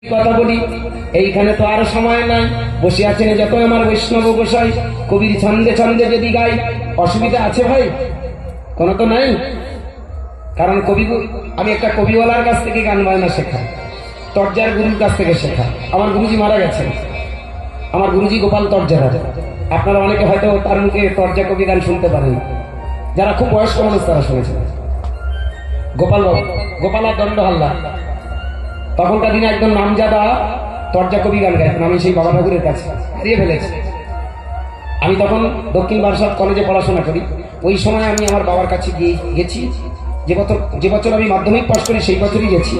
কথা বলি, এইখানে তো আর সময় নাই। বসে আছেন যত আমার বৈষ্ণব গোসাই, কবির ছন্দে ছন্দে যদি গাই অসুবিধা আছে ভাই? কোনো তো নাই। কারণ আমি একটা কবিওয়ালার কাছ থেকে গান বাজনা শেখা, তর্জার গুরুর কাছ থেকে শেখা। আমার গুরুজি মারা গেছেন, আমার গুরুজি গোপাল তর্জারা। আপনারা অনেকে হয়তো তার মুখে তর্জা কবি গান শুনতে পারেন, যারা খুব বয়স্ক মানুষ তারা শুনেছেন। গোপাল বাবু, গোপাল আর দণ্ডহাল্লা তখনকার দিনে একদম নামজাদা তর্জা কবি গান গাইতেন। আমি সেই বাবা ঠাকুরের কাছে হারিয়ে ফেলেছি। আমি তখন দক্ষিণ বারাসাত কলেজে পড়াশোনা করি। ওই সময় আমি আমার বাবার কাছে গেছি। যে বছর আমি মাধ্যমিক পাস করি সেই বছরই গেছি।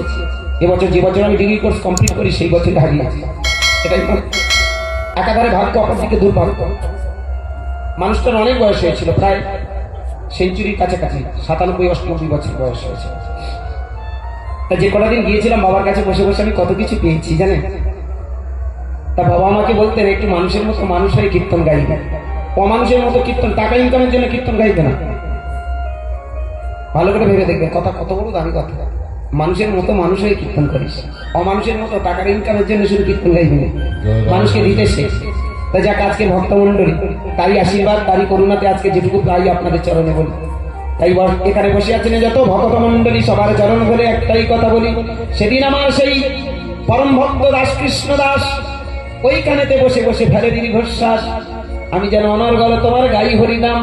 যে বছর আমি ডিগ্রি কোর্স কমপ্লিট করি সেই বছরই হারিয়েছি। এটাই একাধারে ভাগ্য, অপরদিকে দুর্ভাগ্য। মানুষটার অনেক বয়স হয়েছিল, প্রায় সেঞ্চুরির কাছাকাছি, 97-98 বছর বয়স হয়েছে। তা যে কটা দিন গিয়েছিলাম বাবার কাছে বসে বসে আমি কত কিছু পেয়েছি জানেন। তা বাবা আমাকে বলতেন, একটু মানুষের মতো মানুষ হয়ে কীর্তন গাইবে, অমানুষের মতো কীর্তন, টাকা ইনকামের জন্য কীর্তন গাইবে না। ভালো করে ভেবে দেখবেন, কথা কত বড় দামি কথা। মানুষের মতো মানুষ হয়ে কীর্তন করিস, অমানুষের মতো টাকার ইনকামের জন্য শুধু কীর্তন গাইবি না, মানুষকে দিতে শেখ। তা যাক, আজকে ভক্তমণ্ডলী তারই আশীর্বাদ, তারই করুণাতে আজকে যেটুকু প্রায় আপনাদের চরণে বলি। তাই এখানে বসে আছেন যত ভক্ত মন্ডলী, সবার চরণ ধরে একটাই কথা বলি। সেদিন আমার সেই পরম ভক্ত রাসকৃষ্ণ দাস ওইখানেতে বসে বসে ফেলে দীর্ঘশ্বাস। আমি যেন অনর্গল তোমার গাই হরিনাম।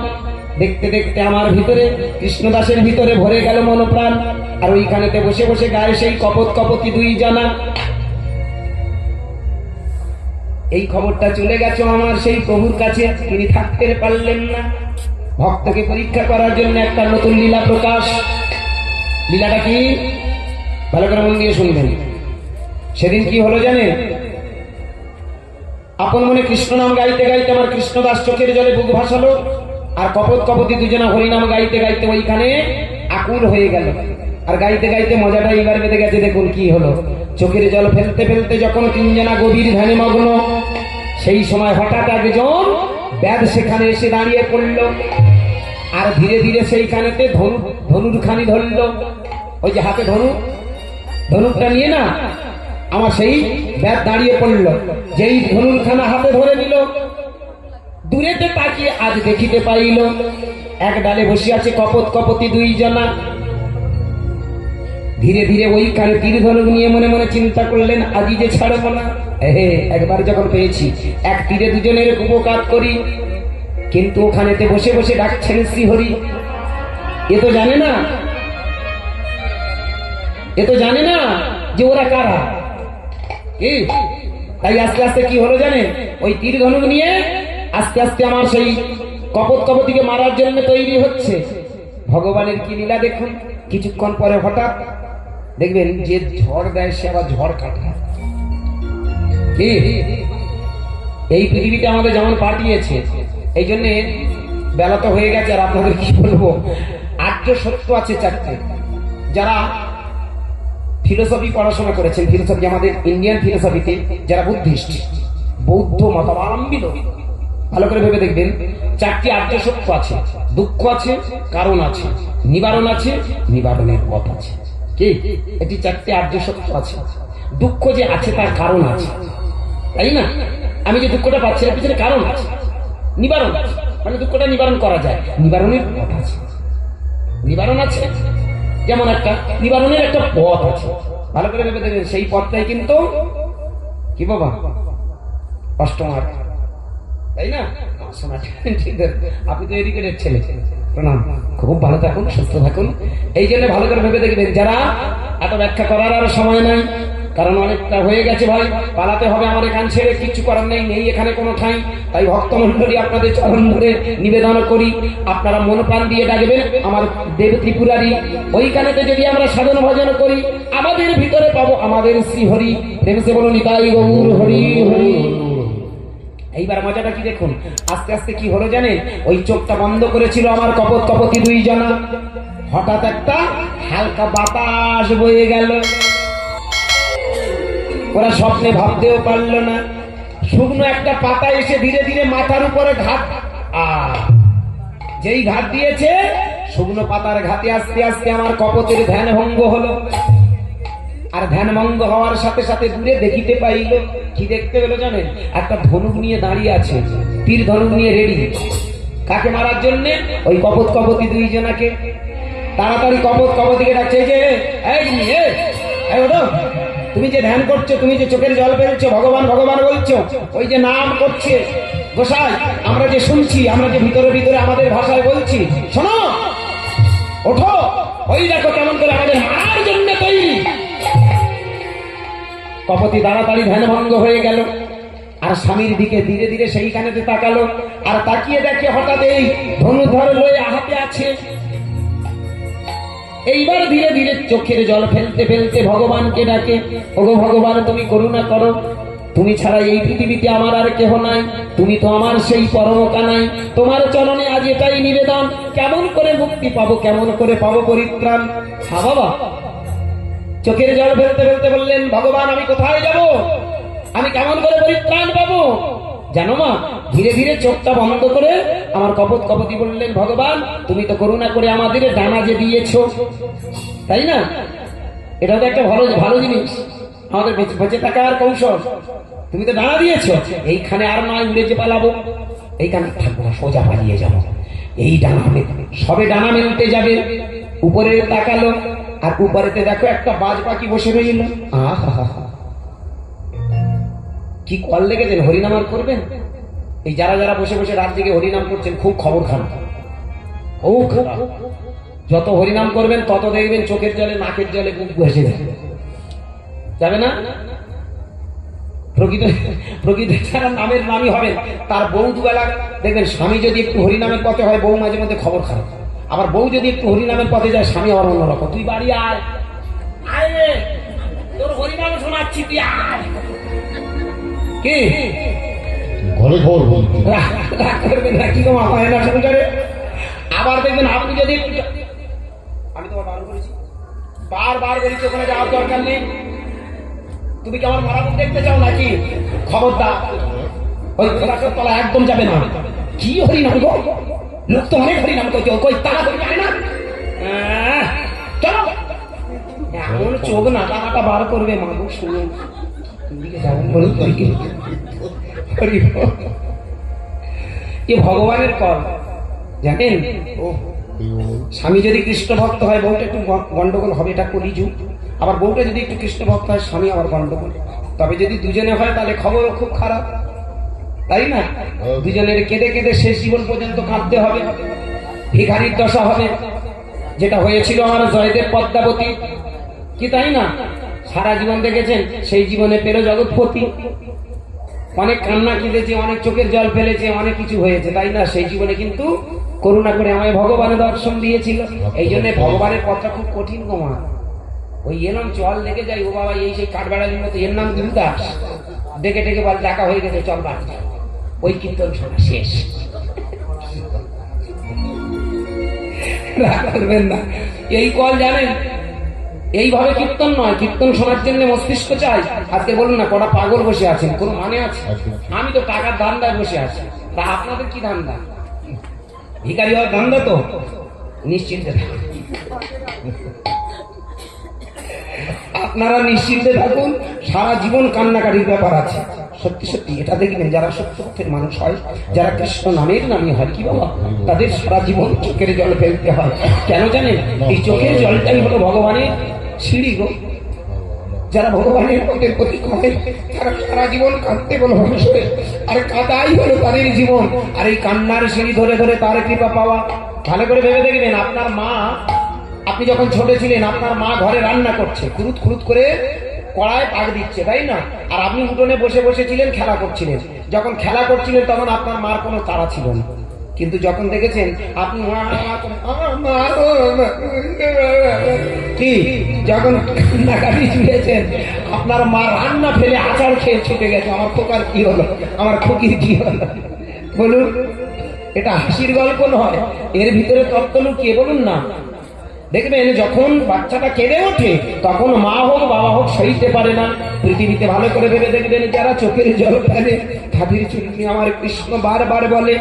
দেখতে দেখতে আমার ভিতরে, কৃষ্ণদাসের ভিতরে ভরে গেল মন প্রাণ। আর ওইখানেতে বসে বসে গায়ে সেই কপত কপতি দুই জানা। এই খবরটা চলে গেছে আমার সেই প্রভুর কাছে, তিনি থাকতে পারলেন না। ভক্তকে পরীক্ষা করার জন্য একটা নতুন লীলা প্রকাশ। লীলাটা কি? ভালো করে মন দিয়ে শুনবেন। সেদিন কি হলো জানেন? আপন মনে কৃষ্ণ নাম গাইতে গাইতে আমার কৃষ্ণদাস চোখের জলে বুক ভাসালো। আর কপত কপতি দুজনা হরিনাম গাইতে গাইতে ওইখানে আকুল হয়ে গেল। আর গাইতে গাইতে মজাটা এইবার বেঁধে গেছে। দেখুন কি হলো। চোখের জল ফেলতে ফেলতে যখন তিনজনা গভীর ধ্যানে মগ্ন, সেই সময় হঠাৎ একজন ব্যাধ সেখানে এসে দাঁড়িয়ে পড়ল। আর ধীরে ধীরে সেইখানেতে ধনুর খানি ধরল। ওই যে হাতে ধনুকটা নিয়ে না, আমার সেই ব্যাধ দাঁড়িয়ে পড়ল। যেই ধনুর খানা হাতে ধরে নিল, দূরেতে তাকিয়ে আজ দেখিতে পাইল এক ডালে বসে আছে কপত কপতি দুই জনা। ধীরে ধীরে ওইখানে তীর ধনুক নিয়ে মনে মনে চিন্তা করলেন, আজই যে ছাড়ব না। একবার যখন পেয়েছি, এক তীরে দুজনের উপকার করি। কিন্তু ওখানেতে বসে বসে ডাকছেন শ্রীহরি। এ তো জানে না যে ওরা কারা। তাই আস্তে আস্তে কি হলো জানেন? ওই তীর ধনুক নিয়ে আস্তে আস্তে আমার সেই কপত কপতিকে মারার জন্য তৈরি হচ্ছে। ভগবানের কি লীলা দেখুন। কিছুক্ষণ পরে হঠাৎ দেখবেন, যে ঝড় দেয় সে আবার ঝড় কাটায়। এই পৃথিবীটা আমাদের যেমন পাঠিয়েছে, এই জন্যে বেলা তো হয়ে গেছে। আর আপনাদের কি বলবো, আর্য সত্য আছে চারটে। যারা ফিলোসফি পড়াশোনা করেছেন, ফিলোসফি আমাদের ইন্ডিয়ান ফিলোসফিতে যারা বুদ্ধিস্ট, বৌদ্ধ মতাবলম্বী, ভালো করে ভেবে দেখবেন, চারটি আর্য সত্য আছে। দুঃখ আছে, কারণ আছে, নিবারণ আছে, নিবারণের পথ আছে। কি? এটি চারটি আর্য সত্য আছে। দুঃখ যে আছে তার কারণ আছে, তাই না? আমি যে দুঃখটা পাচ্ছি এর পিছনে কারণ আছে, নিবারণ আছে, মানে দুঃখটা নিবারণ করা যায়, নিবারণের পথ আছে। নিবারণ আছে, যেমন একটা নিবারণের একটা পথ আছে। ভালো করে ভেবে দেখবেন, সেই পথটাই কিন্তু কি বাবা অষ্টমার, তাই না? আপনি তো এদিকে ছেলে, প্রণাম, খুব ভালো থাকুন, সুস্থ থাকুন। এই জন্য ভালো করে ভেবে দেখবেন, যারা এত ব্যাখ্যা করার আর সময় নাই, কারণ অনেকটা হয়ে গেছে ভাই, পালাতে হবে আমার এখান ছেড়ে, কিচ্ছু করার নেই এখানে কোনো ঠাঁই। তাই ভক্তমণ্ডলী আপনাদের চরণ ধরে নিবেদন করি, আপনারা মন প্রাণ দিয়ে ডাকবেন আমার দেব ত্রিপুরারি। ওইখানেতে যদি আমরা সাধন ভজন করি, আমাদের ভিতরে পাবো আমাদের শ্রীহরি। প্রেমসে বলুন নিতাই গৌর হরি হরি। এইবার মজাটা কি দেখুন। আস্তে আস্তে কি হলো জানেন? ওই চোখটা বন্ধ করেছিল আমার কপত কপতি দুই জনা। হঠাৎ একটা হালকা বাতাস বয়ে গেল। ওরা স্বপ্নে ভাবতেও পারল না। শুকনো একটা পাতা এসে ধীরে ধীরে মাথার উপরে ঘাত, যেই ঘাত দিয়েছে, শুকনো পাতার ঘাতে আস্তে আস্তে আমার কপতের ধ্যান ভঙ্গ হলো। আর ধ্যান ভঙ্গ হওয়ার সাথে সাথে দূরে দেখিতে পাইল, কি দেখতে পেলো জানেন? একটা ধনুক নিয়ে দাঁড়িয়ে আছে, তীর ধনুক নিয়ে রেডি। কাকে মারার জন্য? ওই কপত কপতি দুইজনাকে। তাড়াতাড়ি কপত কপতিকে ডাকছে, যে এই ওঠো, তুমি যে ধ্যান করছো, তুমি যে চোখের জল ফেলছো, ভগবান ভগবান বলছো, ওই যে নাম করছে গোসাই, আমরা যে শুনছি, আমরা যে ভিতরে ভিতরে আমাদের ভাষায় বলছি, শোনো, ওঠো, ওই দেখো কেমন করে আমাদের মারার জন্য তৈরি। কপতি তাড়াতাড়ি ধ্যান ভঙ্গ হয়ে গেল, আর স্বামীর দিকে ধীরে ধীরে সেইখানেতে তাকালো, আর তাকিয়ে দেখে হঠাৎ এই ধনুধর লয়ে হাতে আছে। এইবার ধীরে ধীরে চোখের জল ফেলতে ফেলতে ভগবানকে ডাকে, ওগো ভগবান, তুমি করুণা করো, তুমি ছাড়া এই পৃথিবীতে আমার আর কেহ নাই, তুমি তো আমার সেই পরমকা নাই, তোমার চরণে আজ এটাই নিবেদন, কেমন করে মুক্তি পাবো, কেমন করে পাবো পরিত্রাণ। হ্যাঁ বাবা, চোখের জল ফেলতে ফেলতে বললেন, ভগবান আমি কোথায় যাব, আমি কেমন করে পরিত্রাণ পাবো? জানো মা, ধীরে ধীরে চোখটা বন্ধ করে আমার কপত কপতি বললেন, ভগবান তুমি তো করুণা করে আমাদের ডানা যে দিয়েছো, তাই না? এটা তো একটা ভালো ভালো জিনিস, আমাদের বেঁচে থাকার কৌশল। তুমি তো ডানা দিয়েছো, এইখানে আর নয় উড়ে যে পালাবো, এইখানে থাকবো না, সোজা পালিয়ে যাবো। এই ডানা সবে ডানা মেলতে যাবে, উপরে তাকালো, আর উপরেতে দেখো একটা বাজ পাখি বসে রইল। আহা, কি কল লেগেছেন, হরিনাম আর করবেন? এই যারা যারা বসে বসে রাত দিকে হরিনাম করছেন, খুব খবর খারাপ, ও যত হরিনাম করবেন তত দেখবেন চোখের জলে নাকের জলে বুক ভেসে যাবে না। প্রকৃত যারা নামের নামই হবেন, তার বউ দুবেলা দেখবেন, স্বামী যদি একটু হরিনামের পথে হয়, বউ মাঝে মধ্যে খবর খারাপ, আবার বউ যদি একটু হরিনামের পথে যায়, স্বামী আবার অন্যরকম। তুই বাড়ি আয়, তোর হরিনাম শোনাচ্ছি, তুই আয়। কি ঘরে খবর করবেন না, কি কমা হয় না সংসারে? আবার দেখবেন আপনি যদি একটু, আমি তোমার বারবার বলেছি ওখানে যাওয়ার দরকার নেই, তুমি কি আমার মারা মুখ দেখতে চাও নাকি? খবরদার, ওই ঘোড়াটার তলা একদম যাবে না। কি হরিনাম গো, লোক তো অনেক হরিনাম করছে, কই তারা করে জানে না। চলো, এমন চোখ নাটা বার করবে, মাগো শুনুন, এ ভগবানের কল জানেন। স্বামী যদি কৃষ্ণ ভক্ত হয়, বউটা একটু গন্ডগোল হবে, এটা কলিযুগ। আবার বউটা যদি একটু কৃষ্ণ ভক্ত হয়, স্বামী আবার গন্ডগোল। তবে যদি দুজনে হয়, তাহলে খবরও খুব খারাপ, তাই না? দুজনের কেঁদে কেঁদে শেষ জীবন পর্যন্ত কাঁদতে হবে, ভিখারির দশা হবে, যেটা হয়েছিল আমার জয়দেব পদ্মাবতী, কি তাই না? সারা জীবন দেখেছেন, সেই জীবনে পেল জগৎপতি, অনেক কান্না কেঁদেছে, অনেক চোখের জল ফেলেছে, অনেক কিছু হয়েছে, তাই না? সেই জীবনে কিন্তু করুণা করে আমায় ভগবানের দর্শন দিয়েছিল। এই জন্য ভগবানের পথটা খুব কঠিন গোমা। ওই এলাম চল দেখে যাই, ও বাবা এই সেই কাঠবেড়ালির মতো, এর নাম গুরুদাস, ডেকে ডেকে বল ডাকা হয়ে গেছে, চল বাড়ি, ওই কীর্তন শোনা শেষ। রাগ করবেন না, এই কল জানেন, এইভাবে কীর্তন নয়, কীর্তন শোনার জন্য মস্তিষ্ক চাই। আজকে বলুন না, কটা পাগল বসে আছেন, কোন মানে আছে? আমি তো টাকার ধান্দায় বসে আছি, তা আপনাদের কি ধান্দা? ভিখারি হওয়ার ধান্দা তো? নিশ্চিন্তে থাকুন, আপনারা নিশ্চিন্তে থাকুন, সারা জীবন কান্নাকাটির ব্যাপার আছে। সত্যি সত্যি এটা দেখবেন, যারা সত্যের মানুষ হয়, যারা কৃষ্ণ নামের নামই হয়, কি বাবা, তাদের সারা জীবন চোখের জল ফেলতে হয়। কেন জানেন? এই চোখের জলটাই হলো ভগবানের সিঁড়ি গো। যারা ভগবানের পথের প্রতীক হয়, তারা সারা জীবন কাঁদতে বলো, আর কাঁদাই হলো তাদের জীবন। আর এই কান্নার সিঁড়ি ধরে ধরে তার কৃপা পাওয়া। ভালো করে ভেবে দেখবেন, আপনার মা, আপনি যখন ছোট ছিলেন, আপনার মা ঘরে রান্না করছে, খুরুত খুরুত করে কড়ায় পাক দিচ্ছে, তাই না? আর আপনি উঠোনে বসে বসেছিলেন, খেলা করছিলেন। যখন খেলা করছিলেন, তখন আপনার মার কোনো তাড়া ছিল না। কিন্তু যখন দেখেছেন আপনি কি, যখন কান্নাকাটি ছুটেছেন, আপনার মা রান্না ফেলে আচার খেয়ে ছুটে গেছে, আমার খোকার কি হলো, আমার খুকির কি হলো। বলুন, এটা হাসির গল্প নয়, এর ভিতরে তত্ত্ব লুকিয়ে, বলুন না। দেখবেন যখন বাচ্চাটা কেঁদে ওঠে, তখন মা হোক বাবা হোক সইতে পারে না। পৃথিবীতে ভালো করে ভেবে দেখবেন, যারা চোখের জল ফেলে, তাদের চুলকি আমার কৃষ্ণ বারবার বলে,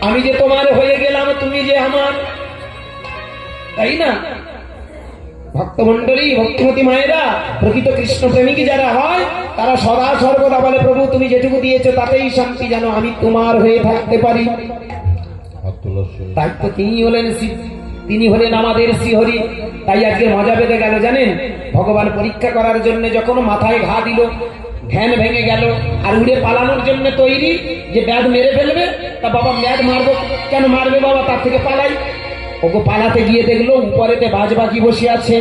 আমি যে তোমার হয়ে গেলাম, তুমি যে আমার, তাই না? ভক্তমন্ডলী, ভক্তিমতী মায়েরা, প্রকৃত কৃষ্ণ প্রেমিক যারা হয় তারা সদা সর্বদা বলে, প্রভু তুমি যেটুকু দিয়েছো তাতেই শান্তি, যেন আমি তোমার হয়ে থাকতে পারি। তাই তো তিনি হলেন তিনি হলেন আমাদের শ্রীহরি। তাই আজকে মজা বেঁধে গেল জানেন, ভগবান পরীক্ষা করার জন্য যখন মাথায় ঘা দিল, ধ্যান ভেঙে গেল, আর উড়ে পালানোর জন্য তৈরি যে ব্যাধ মেরে ফেলবে। তা বাবা ব্যাধ মারবো কেন, মারবে বাবা, তার থেকে পালাই। ওকে পালাতে গিয়ে দেখলো উপরেতে বাজ পাখি বসে আছে,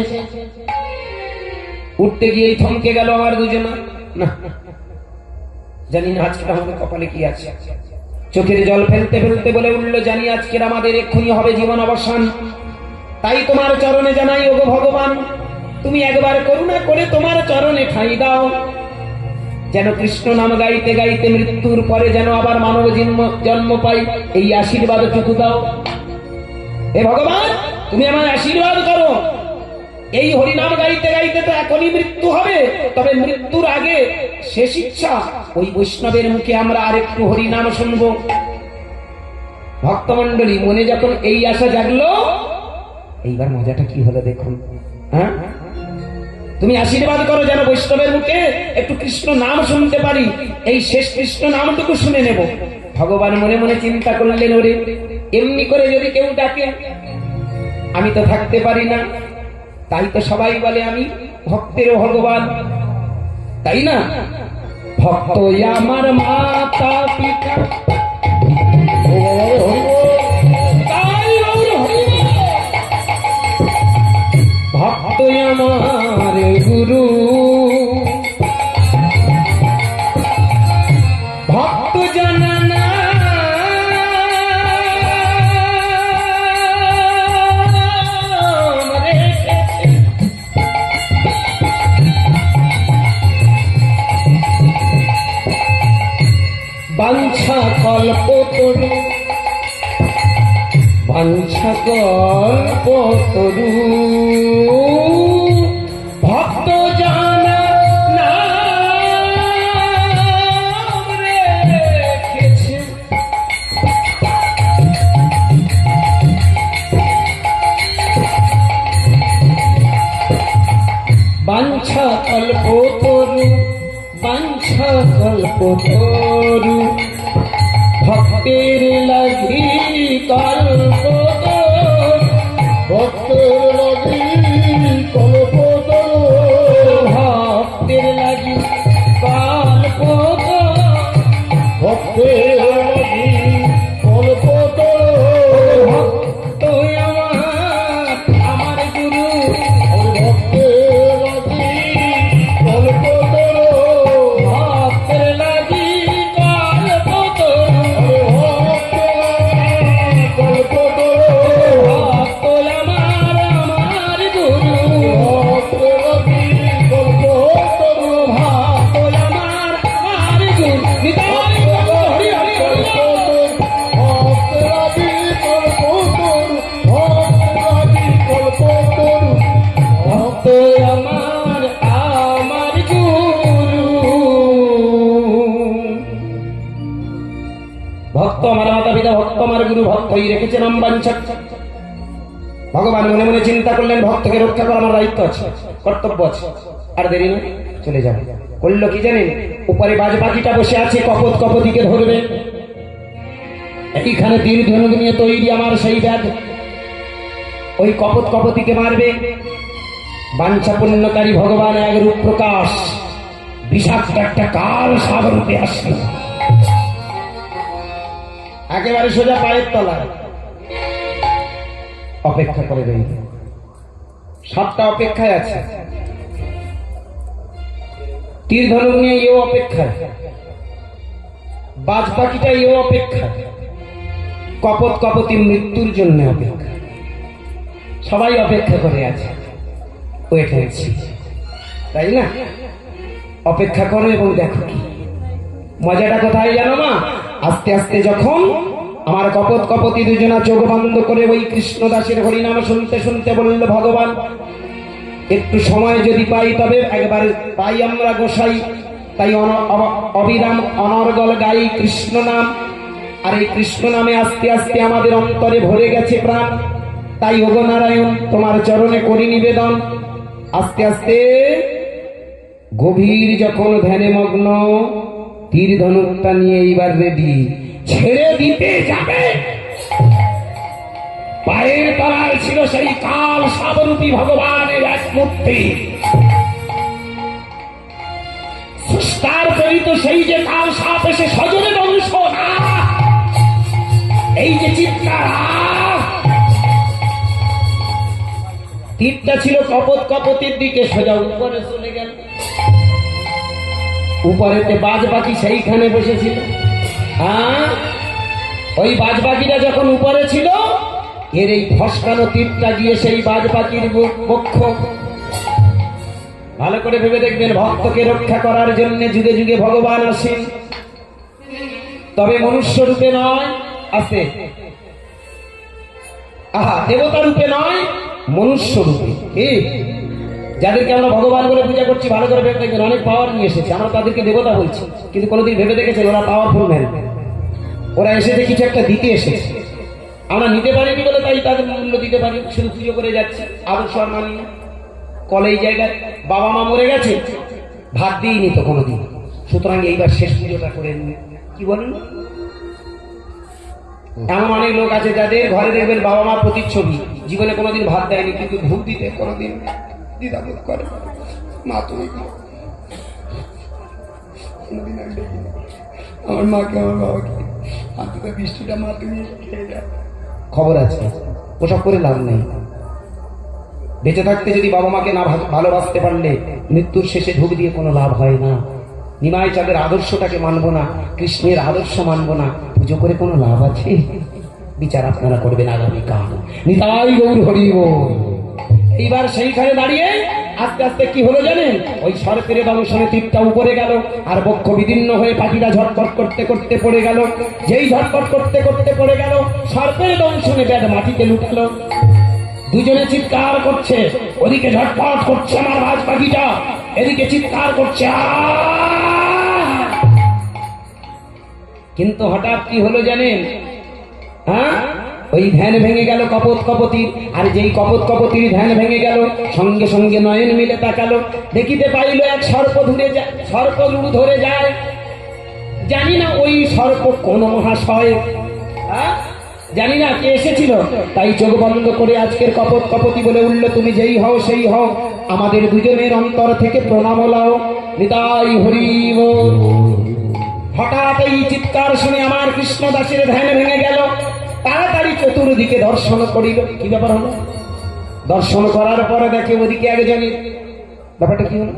উঠতে গিয়েই থমকে গেল আমার দুজনা। না জানি না আজকে আমাদের কপালে কি আছে। চোখের জল ফেলতে ফেলতে বলে উঠলো, জানি আজকের আমাদের এক্ষুনি হবে জীবন অবসান। তাই তোমার চরণে জানাই, ওগো ভগবান, তুমি একবার করুণা করে তোমার চরণে ঠাঁই দাও, যেন কৃষ্ণ নাম গাইতে গাইতে মৃত্যুর পরে যেন আবার মানব জন্ম পাই, এই আশীর্বাদটুকু দাও। হে ভগবান, তুমি আমার আশীর্বাদ করো। এই হরিনাম গাইতে গাইতে তো এখনই মৃত্যু হবে, তবে মৃত্যুর আগে শেষ ইচ্ছা ওই বৈষ্ণবের মুখে আমরা আরেকটু হরিনাম শুনবো। ভক্তমন্ডলী, মনে যখন এই আশা জাগলো, এইবার মজাটা কি হলো দেখুন। হ্যাঁ, তুমি আশীর্বাদ করো যেন বৈষ্ণবের মুখে একটু কৃষ্ণ নাম শুনতে পারি, এই শেষ কৃষ্ণ নামটুকু শুনে নেব। ভগবান মনে মনে চিন্তা করলেন, ওরে এমনি করে যদি কেউ ডাকে আমি তো থাকতে পারি না। তাই তো সবাই বলে আমি ভক্তেরও ভগবান, তাই না? ভক্ত আমার মাতা পিতা, ভক্ত আমার গুরু, ভক্ত জানা বাঞ্ছা কল্প তরু, বাঞ্ছা কল্প তরু, ভক্ত জানা নাম রেখেছে। বাঞ্ছা কল্প তরু, বাঞ্ছা কল্প তরু, ভক্তের লাগি কল্প তরু, ভক্তের লাগি কল্প তরু, ভক্তের লাগি কল্প তরু, ভক্তের লাগি কল্প তরু, ভক্ত আমার গুরু, ভক্তের লাগি কল্প তরু, ভক্তের লাগি কল্প তরু, কল্প তরু, ভক্ত আমার গুরু, ভক্তের লাগি কল্প তরু, ভক্ত আমার গুরু। নিতাই হরি হরি হরি ভক্ত আমার গুরু। ভক্ত আমার মাতা পিতা, ভক্ত আমার গুরু, ভক্তই রেখেছে নাম বাঞ্ছা। ভগবান মনে মনে চিন্তা করলেন, ভক্তকে রক্ষা করা আমার দায়িত্ব আছে, কর্তব্য আছে। আর দেরি না, চলে যাও। করলো কি জানেন, উপরে বাজ পাখিটা বসে আছে, কপত কপতিকে ধরবে। এইখানে তীর ধনুক নিয়ে তৈরি আমার সেই ব্যাগ, ওই কপত কপতিকে মারবে। বাঞ্ছা পূর্ণকারী ভগবান এক রূপ প্রকাশ, বিষাক্ত একটা কাল সাপ রূপে আসলো, একেবারে সোজা পায়ের তলায় অপেক্ষা করে রইল। সাপটা অপেক্ষায় আছে, তীর ধনুক নিয়ে এও অপেক্ষায়, বাজ পাখিটা এও অপেক্ষায়, কপত কপতি মৃত্যুর জন্য অপেক্ষা। সবাই অপেক্ষা করে আছে, ওয়েট হয়েছি, তাই না? অপেক্ষা করো এবং দেখো কি মজাটা কোথায় জানো মা? আস্তে আস্তে যখন আমার কপত কপতি দুজনা চোখ বন্ধ করে ওই কৃষ্ণদাসের হরিনাম শুনতে শুনতে বলল, ভগবান একটু সময় যদি পাই তবে একবার পাই আমরা গোসাই, তাই অবিরাম অনর্গল গাই কৃষ্ণ নাম। আর এই কৃষ্ণ নামে আস্তে আস্তে আমাদের অন্তরে ভরে গেছে প্রাণ। তাই ওগো নারায়ণ তোমার চরণে করি নিবেদন। আস্তে আস্তে গভীর যখন ধ্যানে মগ্ন, তীর ধনুকটা নিয়ে এইবার রেডি, ছেড়ে দিতে যাবে। পায়ের তলায় ছিল সেই কাল সাবরূপী ভগবানের এক মূর্তি। স্রষ্টার প্রেরিত সেই যে কাল সাপ এসে সজনে বংশ না, এই যে চিৎকার, তীরটা ছিল কপত কপতির দিকে সোজা উপরে চলে গেল। উপরেতে বাজ পাখি সেইখানে বসেছিল। ওই বাজ পাখিটা যখন উপরে ছিল, এর এই ফসকানো তীরটা গিয়ে সেই বাজ পাখির বক্ষ। ভালো করে ভেবে দেখবেন, ভক্তকে রক্ষা করার জন্য যুগে যুগে ভগবান আসেন, তবে মনুষ্য রূপে নয়, আসে দেবতা রূপে নয়, মনুষ্য রূপে। যাদেরকে আমরা ভগবান বলে পূজা করছি, ভালো করে ভেবে দেখবেন, অনেক পাওয়ার নিয়ে এসেছে, আমরা তাদেরকে দেবতা বলছি, কিন্তু কোনোদিন ভেবে দেখেছেন ওরা পাওয়ারফুল ম্যান? ওরা এসেছে কিছু একটা দিতে এসেছে, আমরা নিতে পারিনি বলে তাই তাদের মূল্য দিতে পারি, শুধু পুজো করে যাচ্ছি, আদর্শ আর মানি না। কলেজ জায়গায় বাবা মা মরে গেছে, ভাত দিইনি তো কোনোদিন, সুতরাং এইবার শেষ পুজোটা করে কি বলেন। এমন অনেক লোক আছে যাদের ঘরে দেখবেন বাবা মা প্রতিচ্ছবি, জীবনে কোনোদিন ভাত দেয়নি, কিন্তু ভোগ দিতে কোনোদিন দ্বিধাবোধ করে। মা তুমি কোনোদিন আমি দেখিনি আমার মাকে, আমার বাবাকে, আজকে বৃষ্টিটা মা তুমি খেয়ে যাও। খবর আছে, ওসব করে লাভ নেই। বেঁচে থাকতে যদি বাবা মাকে না ভালোবাসতে পারলে মৃত্যুর শেষে ঢুক দিয়ে কোনো লাভ হয় না। নিমাই চাঁদের আদর্শটাকে মানবো না, কৃষ্ণের আদর্শ মানবো না, পুজো করে কোনো লাভ আছে? বিচার আপনারা করবেন আগামীকাল। নিতাই গৌর হরি বল। এইবার সেইখানে দাঁড়িয়ে আস্তে আস্তে কি হলো জানেন, ওই সর্পের দংশনে তীরটা উপরে গেল, আর বক্ষ বিদীর্ণ হয়ে পাখিটা ঝটপট করতে করতে পড়ে গেল। যেই ঝটপট করতে করতে পড়ে গেল, সর্পের দংশনে ব্যাট মাটিতে লুটালো। দুজনে চিৎকার করছে, ওদিকে ঝটপট করছে আমার বাজ পাখিটা, এদিকে চিৎকার করছে। কিন্তু হঠাৎ কি হলো জানেন, ওই ধ্যান ভেঙে গেল কপত কপতির, আর যেই কপত কপতির ধ্যান ভেঙে গেল, সঙ্গে সঙ্গে নয়ন মিলে তাকালো, দেখিতে পাইল এক সর্প সর্প লুড়ু ধরে যায়। জানি না ওই সর্প কোন মহাশয়, জানি না কে এসেছিল, তাই চোখ বন্ধ করে আজকের কপত কপতি বলে উঠল, তুমি যেই হও সেই হও, আমাদের দুজনের অন্তর থেকে প্রণাম লাও। নিতাই হরি বল। হঠাৎ এই চিৎকার শুনে আমার কৃষ্ণদাসের ধ্যান ভেঙে গেল, তাড়াতাড়ি চতুর্দিকে দর্শন করিল। কি ব্যাপার হলো? দর্শন করার পরে দেখে ওদিকে একজনের, ব্যাপারটা কি হলো?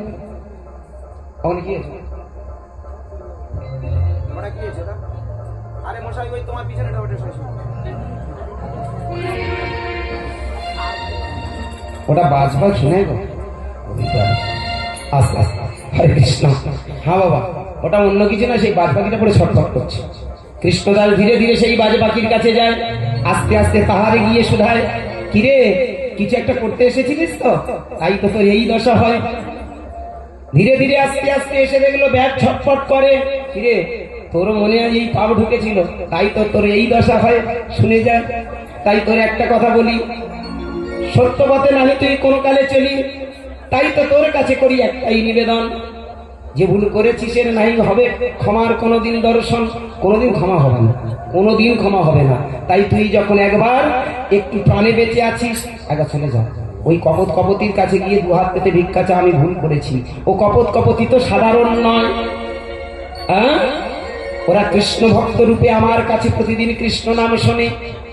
কি আছে? আরে মশাই, ওই তোমার পিছনে ওটা বাজবা শুনে গো। আস্তে আস্তে, হরে কৃষ্ণ। হ্যাঁ বাবা, ওটা অন্য কিছু না, সেই বাজ পাখিটা পরে ছটফট করছে। কৃষ্ণদাস ধীরে ধীরে সেই বাজ পাখির কাছে যায়, আস্তে আস্তে তাহারে গিয়ে শুধায়, কিরে কিছু একটা করতে এসেছিলিস তো, তাই তো তোর এই দশা হয়। ধীরে ধীরে আস্তে আস্তে এসে দেখলো ব্যাগ ছটফট করে, কিরে তোর মনে এই পাপ ঢুকেছিল, তাই তো তোর এই দশা হয়। শুনে যায়, তাই তোর একটা কথা বলি, সত্য পথে নাহি তুই কোনো কালে চলি, তাই তো তোর কাছে করি একটাই নিবেদন, যে ভুল করেছিস এর নাই হবে ক্ষমার কোনোদিন দর্শন, কোনোদিন ক্ষমা হবে না, কোনোদিন ক্ষমা হবে না। তাই তুই যখন একবার একটু প্রাণে বেঁচে আছিস, আগে চলে যা, ওই কপত কপতির কাছে গিয়ে দুহাত পেতে ভিক্ষা চা, আমি ভুল করেছি। ও কপত কপতি তো সাধারণ নয়, ওরা কৃষ্ণ ভক্ত রূপে আমার কাছে প্রতিদিন কৃষ্ণ নাম শোনে,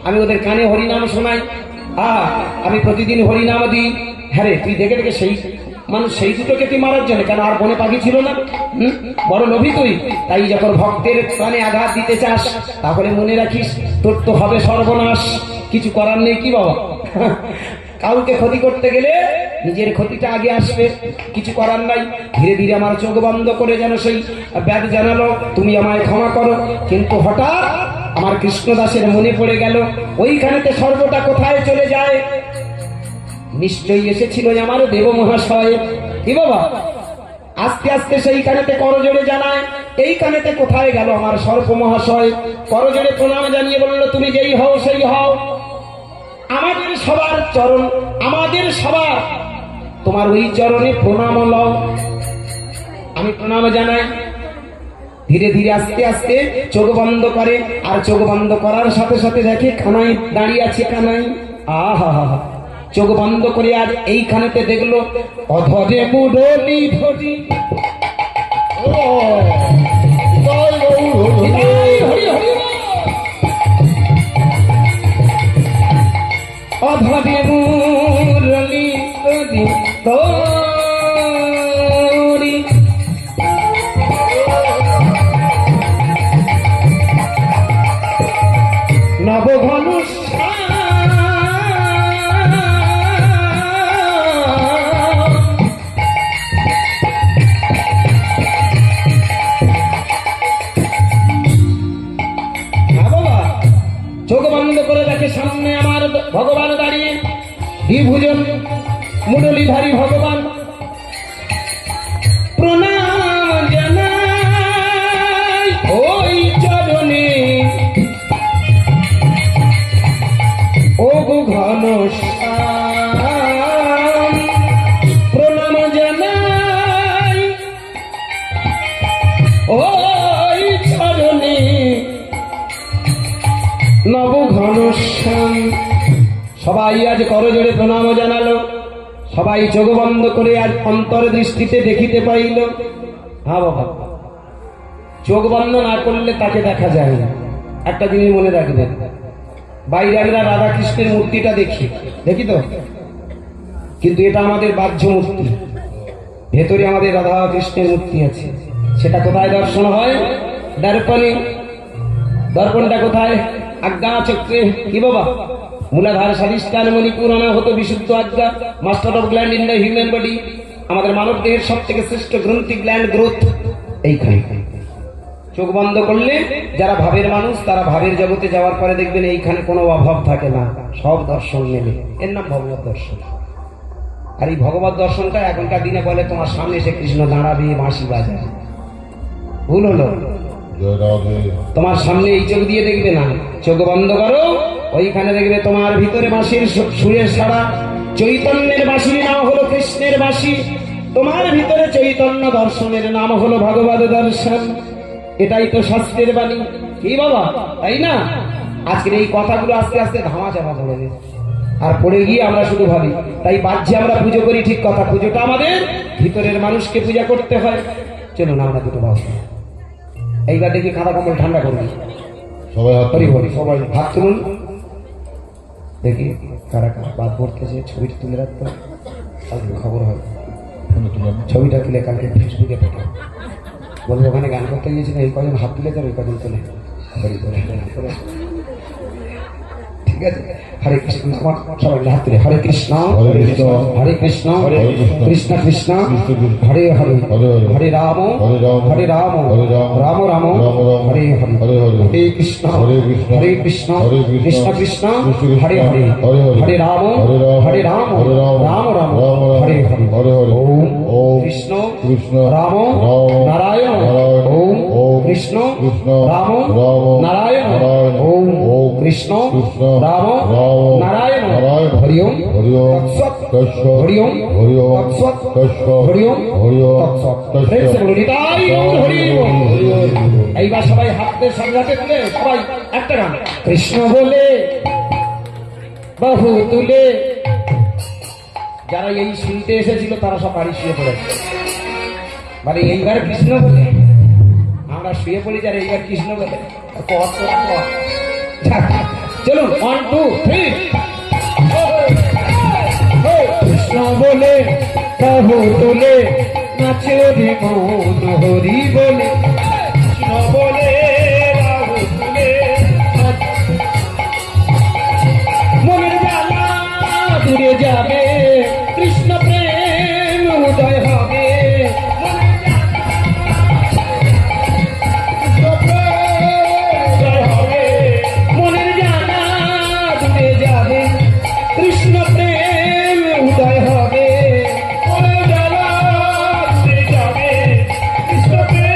আমি ওদের কানে হরিনাম শোনাই, আমি প্রতিদিন হরিনাম দিই। হ্যাঁ রে, তুই দেখে দেখে সেই মানুষ, সেই দুটোকে তুই মারার জন্য কেন? আর বনে পাখি ছিল না? বড় লোভী তুই। তাই যখন ভক্তের প্রাণে আঘাত দিতে চাস, তাহলে মনে রাখিস তোর তো হবে সর্বনাশ। কিছু করার নেই কি বাবা, কাউকে ক্ষতি করতে গেলে নিজের ক্ষতিটা আগে আসবে, কিছু করার নাই। ধীরে ধীরে আমার চোখ বন্ধ করে যেন সেই ব্যাগ জানালো, তুমি আমায় ক্ষমা করো। কিন্তু হঠাৎ আমার কৃষ্ণদাসের মনে পড়ে গেল, ওইখানেতে সর্বটা কোথায় চলে যায়? নিশ্চয়ই এসেছিল আমার দেব মহাশয়। কি বাবা, আস্তে আস্তে সেইখানেতে করজোড়ে জানায়, এইখানেতে কোথায় গেল আমার সর্প মহাশয়? করজোড়ে প্রণাম জানিয়ে বলল, তুমি যেই হও সেই হও। আমাদের সবার চরণ, আমাদের সবার তোমার ওই চরণে প্রণাম লও। আমি প্রণাম জানাই। ধীরে ধীরে আস্তে আস্তে চোখ বন্ধ করে, আর চোখ বন্ধ করার সাথে সাথে দেখে কানাই দাঁড়িয়ে আছে। কানাই আহা হা হা, চোখ বন্ধ করে আর এইখানেতে দেখলো অধরে মুরলি ধরি। ও জয় গৌর হরি হরি হরি হরি। অধরে মুরলি ধরি ধরি, নবঘন চোখ বন্ধ করে দেখে সামনে আমার ভগবান দাঁড়িয়ে, দ্বিভুজন মুরলীধারী ভগবান। প্রণাম জানাই ওই চরণে, ও গো ঘনশ্যাম। প্রণাম জানাই ওই চরণে, নব ঘনশ্যাম। সবাই আজ করজোড়ে প্রণাম জানালো। সবাই চোখ বন্ধ করে আজ অন্তর দৃষ্টিতে দেখিতে পাইল। হ্যাঁ বাবা, চোখ বন্ধ না করলে তাকে দেখা যায় না। একটা জিনিস মনে রাখবেন, বাইরে আমরা রাধা কৃষ্ণের মূর্তিটা দেখি দেখি তো, কিন্তু এটা আমাদের বাহ্য মূর্তি। ভেতরে আমাদের রাধা কৃষ্ণের মূর্তি আছে। সেটা কোথায় দর্শন হয়? দর্পণে। দর্পণটা কোথায়? আজ্ঞা চক্রে। কি বাবা? মূলাধার স্বাধিষ্ঠান মণিপুর অনাহত বিশুদ্ধ আজ্ঞা, master of gland in the human body. আমাদের মানব দেহের সব থেকে শ্রেষ্ঠ গ্রন্থি গ্ল্যান্ড গ্রোথ এইখানে। চোখ বন্ধ করলে যারা ভাবের মানুষ, তারা ভাবের জগতে যাওয়ার পরে দেখবেন এইখানে কোনো অভাব থাকে না, সব দর্শন মেলে। এর নাম ভগবত দর্শন। আর এই ভগবত দর্শনটা এখনকার দিনে বলে তোমার সামনে এসে কৃষ্ণ দাঁড়াবে, বাঁশি বাজাবে। ভুল হলো। জয় রাধে তোমার সামনে এই চোখ দিয়ে দেখবে না, চোখ বন্ধ করো, ওইখানে দেখবে তোমার ভিতরে বাঁশির সুরের সারা। চৈতন্যের বাঁশির নাম হলো কৃষ্ণের বাঁশি। তোমার ভিতরে চৈতন্য দর্শনের নাম হলো ভগবত দর্শন। এটাই তো শাস্ত্রের বাণী। কি বাবা, তাই না? আজকের এই কথাগুলো আস্তে আস্তে ধামা চাপা পড়ে গেছে, আর পড়ে গিয়ে আমরা শুধু ভাবি। তাই বাহ্যে আমরা পুজো করি, ঠিক কথা, পুজোটা আমাদের ভিতরের মানুষকে পূজা করতে হয়। চলুন আমরা দুটো বাসি। এইবার দেখি খাতা কম্বল ঠান্ডা করুন। সবাই হাত হরি হরি, সবাই হাত তুলুন। দেখি কারা কারা বাদ পড়তেছে। ছবিটা তুলে রাখতে হবে, কালকে খবর হয়। ছবিটা তুলে কালকে ফেসবুকে পাঠাও। বলবো ওখানে গান করতে গিয়েছিল, এই কজন হাত তুলে যাবে, এই কজন তুলে। হরি হরি হরি হরি। ঠিক আছে, হরে কৃষ্ণ। আমার সবাই হাত তুলে হরে কৃষ্ণ হরে কৃষ্ণ কৃষ্ণ কৃষ্ণ হরে হরে হরে রাম হরে রাম রাম রাম হরে হরে হরে কৃষ্ণ হরে কৃষ্ণ কৃষ্ণ কৃষ্ণ হরে হরে হরে রাম রাম রাম হরে হরে ওম কৃষ্ণ রাম নারায়ণ ওম কৃষ্ণ রাম নারায়ণ ওম কৃষ্ণ রাম নারায়ণ হরি ওম তৎসৎ হরি ওম তৎসৎ হরি ওম তৎসৎ। নিতাই গৌর হরি ওম। এইবার সবাই হাতের সাথে হাতে তুলে সবাই একটা গান। কৃষ্ণ বলে বহু তুলে। যারা এই শুনতে এসেছিল তারা সব বাড়ি শুয়ে পড়েছে। মানে এইবার কৃষ্ণ বলে আমরা শুয়ে পড়ি, যারা এইবার কৃষ্ণ বলে। চলুন 1 2 3। কৃষ্ণ বলে বহু তুলে নাচে রে মন হরি বলে। কৃষ্ণ বলে বহু তুলে মনের জ্বালা দূরে যাবে, কৃষ্ণ প্রেম উদয় হবে। মনের জ্বালা দূরে যাবে, কৃষ্ণ প্রেম উদয় হবে। মনের জ্বালা দূরে যাবে, কৃষ্ণ প্রেম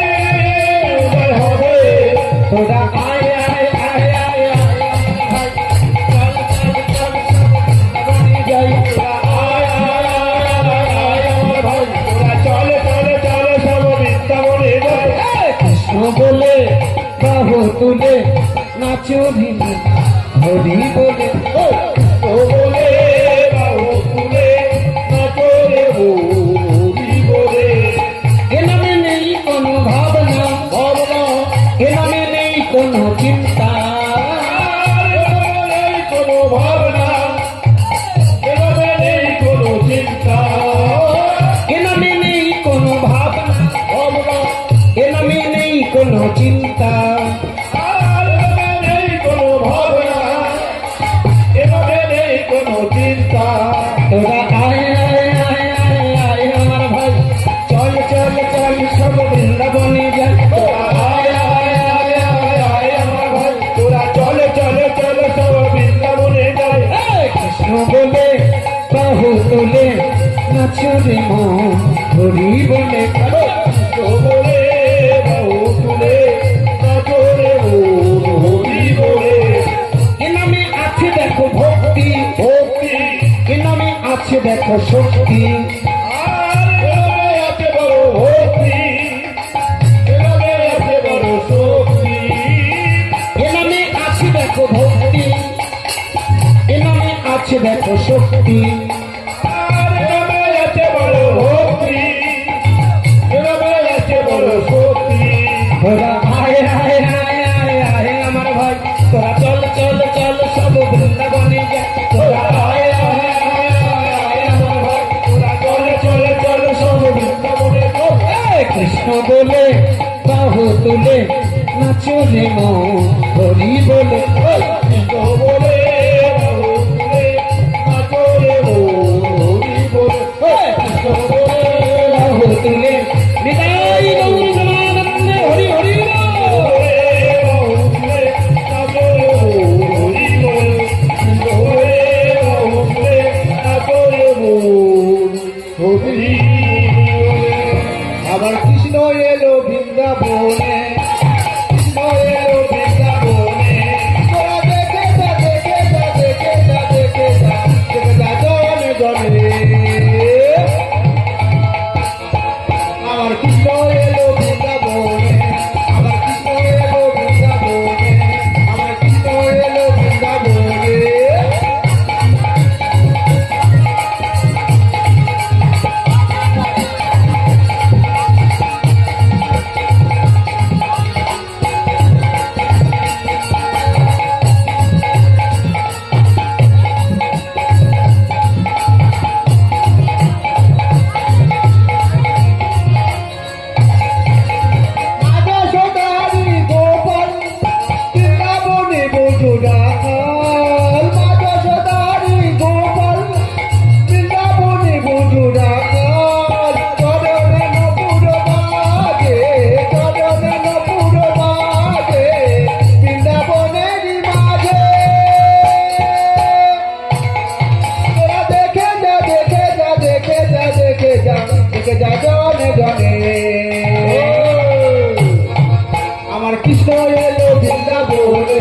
বলে বাহু তুলে নাচো রিমি হরি বলে ও বলে বাহু তুলে নাচো রে হরি বলে। এ নামে নেই কোনো ভাবনা ভাবনা এ নামে নেই কোনো চিন্তা নেই কোনো ভাবনা, এভাবে নেই কোনো চিন্তা। এ নামে নেই কোনো ভাবনা ভাবনা এ নামে নেই কোনো চিন্তা আর এভাবে নেই কোনো ভাবনা, এভাবে নেই কোনো চিন্তা। তোরা আয় আয় আয় আয় আয় আমার ভাই চল চল চল সব বৃন্দাবনে যাই তোরা আয় আয় আয় আয় আয় আমার ভাই তোরা চলে চলে চলে সব বৃন্দাবনে যায়। এই কৃষ্ণ বলে বাহু তুলে নাচো রে মন হরি বলে তো বলে বাহু তুলে নাচো রে হরি বলে। এ নামে আছে দেখো ভক্তি ভক্তি এ নামে আছে দেখো শক্তি আর এভাবে আছে বড় ভক্তি, এভাবে আছে বড় শক্তি। এ নামে আছে দেখো ভক্তি এ নামে আছে দেখো শক্তি আর এভাবে আছে বড় ভক্তি, এভাবে আছে বড় শক্তি। তোরা আয় আয় আয় আয় আয় আমার ভাই তোরা চল চল চল সব বৃন্দাবনে যা তোরা আয় আয় আয় আয় আয় আমার ভাই তোরা চল চল চল সব বৃন্দাবনে চল এই কৃষ্ণ বলে বাহু তুলে নাচো রে মন হরি বলে তো বলে বাহু তুলে নাচো রে হরি বলে। এই কৃষ্ণ বলে বাহু তুলে নিতাই গৌর সমানন্দে হরি হরি বল। আবার কৃষ্ণ এলো বৃন্দাবনে, কৃষ্ণ এলো বৃন্দাবনে। তোরা দেখে যা, দেখে যা, দেখে যা, দেখে যা, দেখে যা জনে জনে। আমার কৃষ্ণ এলো বৃন্দাবনে, আমার কৃষ্ণ এলো বৃন্দাবনে, আমার কৃষ্ণ এলো বৃন্দাবনে। রাধা সদারি গোপাল বৃন্দাবনে বসো রাখাল। রাধা সদারি গোপাল বৃন্দাবনে বসো রাখাল। চরণে নপুর বাজে, চরণে নপুর বাজে বৃন্দাবনের মাঝে। তোরা দেখে যা, দেখে যা, দেখে যা, দেখে যা, দেখে যা জনে জনে। আমার কৃষ্ণ এলো বৃন্দাবনে।